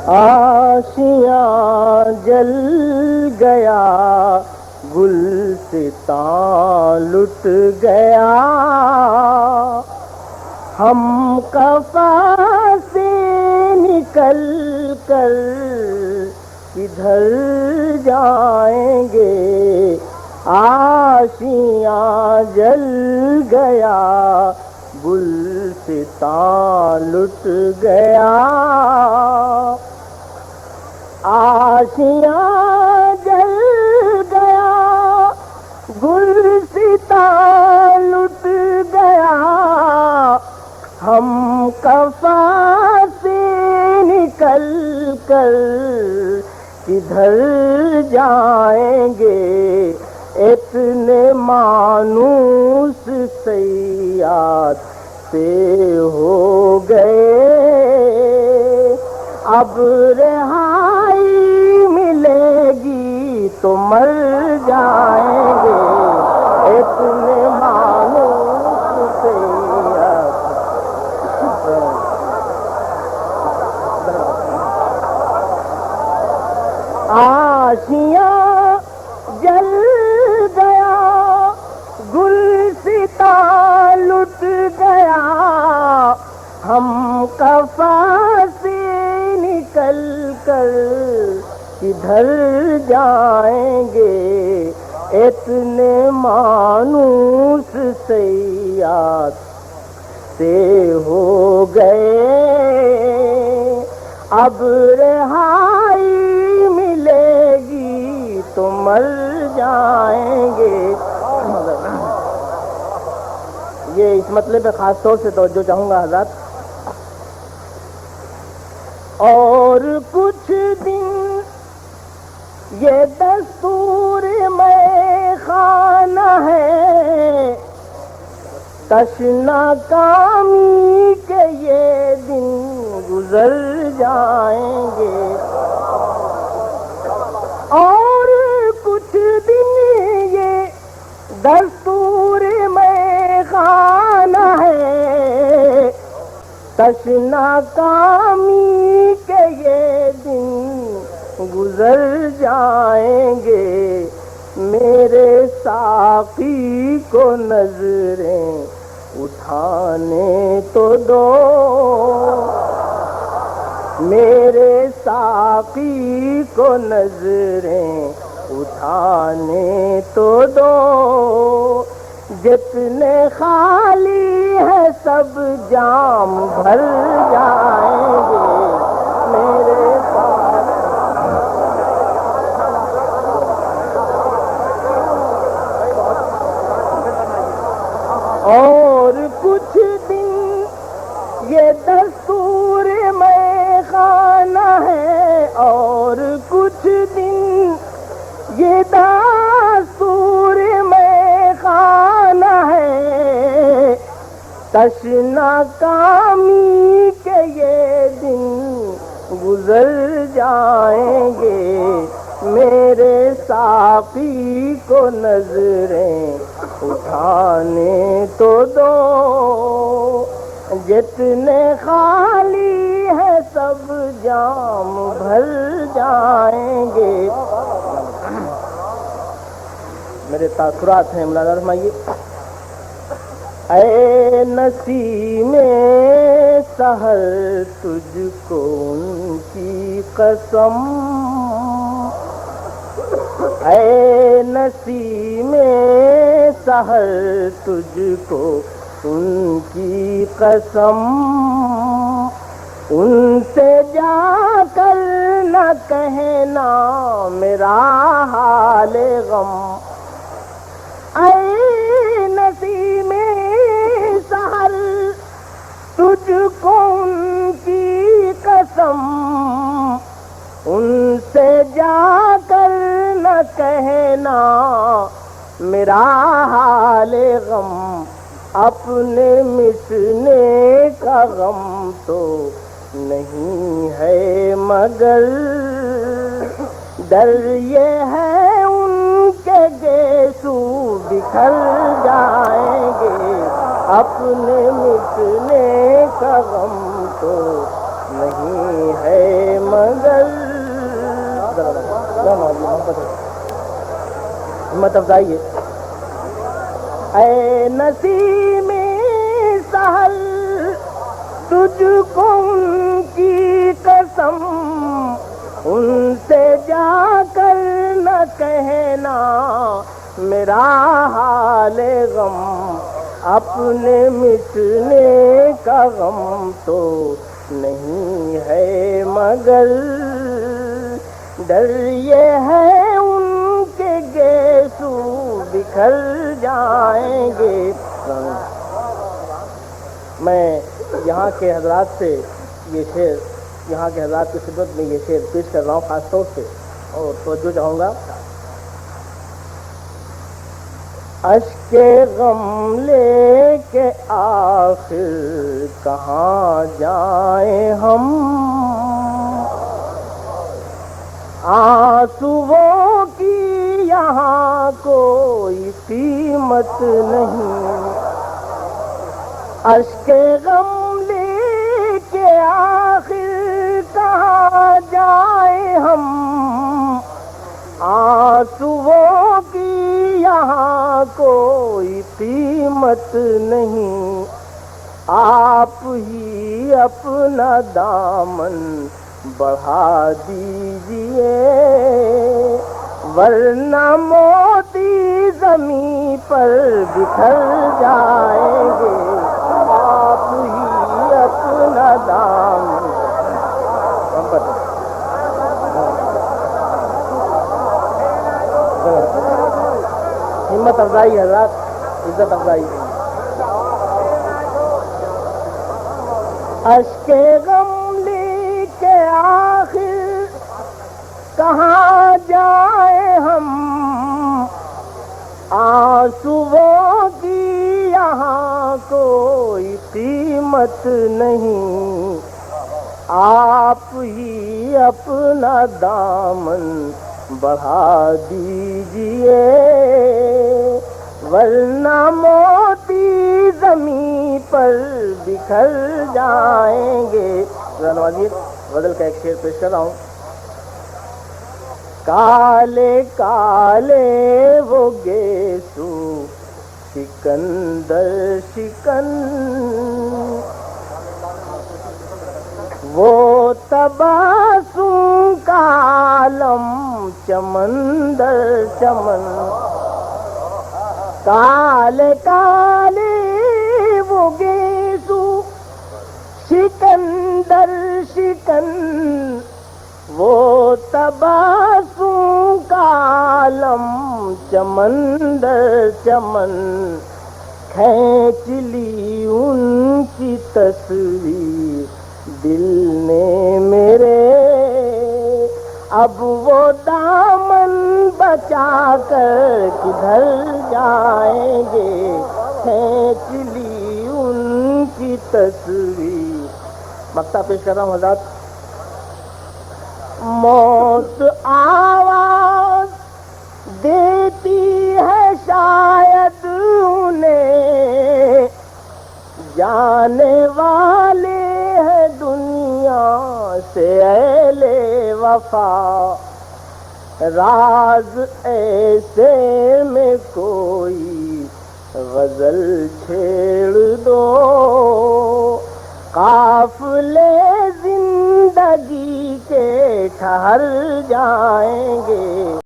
آشیاں جل گیا گلستان لٹ گیا، ہم قفا سے نکل کر کدھر جائیں گے، آشیاں جل گیا گلستان لٹ گیا، آشیاں جل گیا گلستان لٹ گیا، ہم قفا سے نکل کر کدھر جائیں گے، اتنے مانوس صیاد سے ہو گئے، اب رہائی ملے گی تو مر جائیں گے، اتنے مانوس صیاد۔ آشیاں جل گیا گلستان لٹ گیا، ہم قفا سے نکل کر کدھر جائیں گے، اتنے مانوس صیاد سے ہو گئے، اب رہائی ملے گی تو مر جائیں گے۔ یہ اس مطلب پہ خاص طور سے توجہ چاہوں گا حضرات۔ اور کچھ دن یہ دستور میں خانہ ہے، تشنا کامی کے یہ دن گزر جائیں گے، اور کچھ دن یہ دستور میں خانہ ہے، تشنا کامی کے یہ دن گزر جائیں گے، میرے ساقی کو نظریں اٹھانے تو دو، میرے ساقی کو نظریں اٹھانے تو دو، جتنے خالی ہے سب جام بھر جائیں گے، میرے ساتھ اور کچھ دن یہ دستور میں خانہ ہے، اور کچھ دن یہ دستور میں خانہ ہے، تشنا کامی کے یہ دن گزر جائیں گے، میرے ساقی کو نظریں اٹھانے تو دو، جتنے خالی ہے سب جام بھر جائیں گے۔ میرے تاثرات ہیں، مولانا فرمائیے۔ اے نسیم سحر تجھ کو ان کی قسم، اے نسیم سحر تجھ کو ان کی قسم، ان سے جا کر نہ کہنا میرا حال غم، اے نسیم سحر تجھ کو ان کی قسم، ان سے جا کر نہ کہنا میرا حال غم، اپنے مٹنے کا غم تو نہیں ہے مگر ڈر یہ ہے ان کے گیسو بکھر جائیں گے، اپنے مٹنے کا غم تو نہیں ہے مگر ہمت افزائی ہے. اے نسیم سحر تجھ کو ان کی قسم، ان سے جا کر نہ کہنا میرا حال غم، اپنے مٹنے کا غم تو نہیں ہے مگر ڈر یہ ہے ان کے گیسو بکھر جائیں گے. میں یہاں کے حضرات سے یہ شعر، یہاں کے حضرات کی خدمت میں یہ شعر پیش کر رہا ہوں خاص طور سے، اور توجہ چاہوں گا. اشک غم لے کے آخر کہاں جائیں ہم، آنسوؤں کی یہاں کوئی قیمت نہیں. اشک غم لے کے آخر کہاں جائیں ہم، آنسوؤں کی یہاں کوئی قیمت نہیں. آپ ہی اپنا دامن بڑھا دیجئے ورنہ موتی زمین پر بکھر جائیں گے. آپ ہی اپنا دامن ہمت افزائی حضرات، عزت افزائی. اشک غم لے کے آخر کہاں جائیں ہم، آنسوؤں کی یہاں کوئی قیمت نہیں. آپ ہی اپنا دامن بڑھا دیجئے ورنہ موتی زمین پر بکھر جائیں گے. نوازی غزل کا ایک شعر پیش کر رہا ہوں. کالے کالے وہ گیسو سکندر شکن، وہ تباسم کا عالم چمن در چمن. کالے کالے وہ گیسو سکندر شکن، وہ تباسم کا عالم چمن در چمن. کھینچ لی ان کی تصویر دل نے میرے، اب وہ دامن بچا کر کدھر جائیں گے. کھینچ لی ان کی تصویر. مقطع پیش کر رہا ہوں حضرات. موت آواز دیتی ہے شاید انہیں، جانے والے ہیں دنیا سے اہل وفا. راز ایسے میں کوئی غزل چھیڑ دو، قافلے زندگی کے ٹھہر جائیں گے.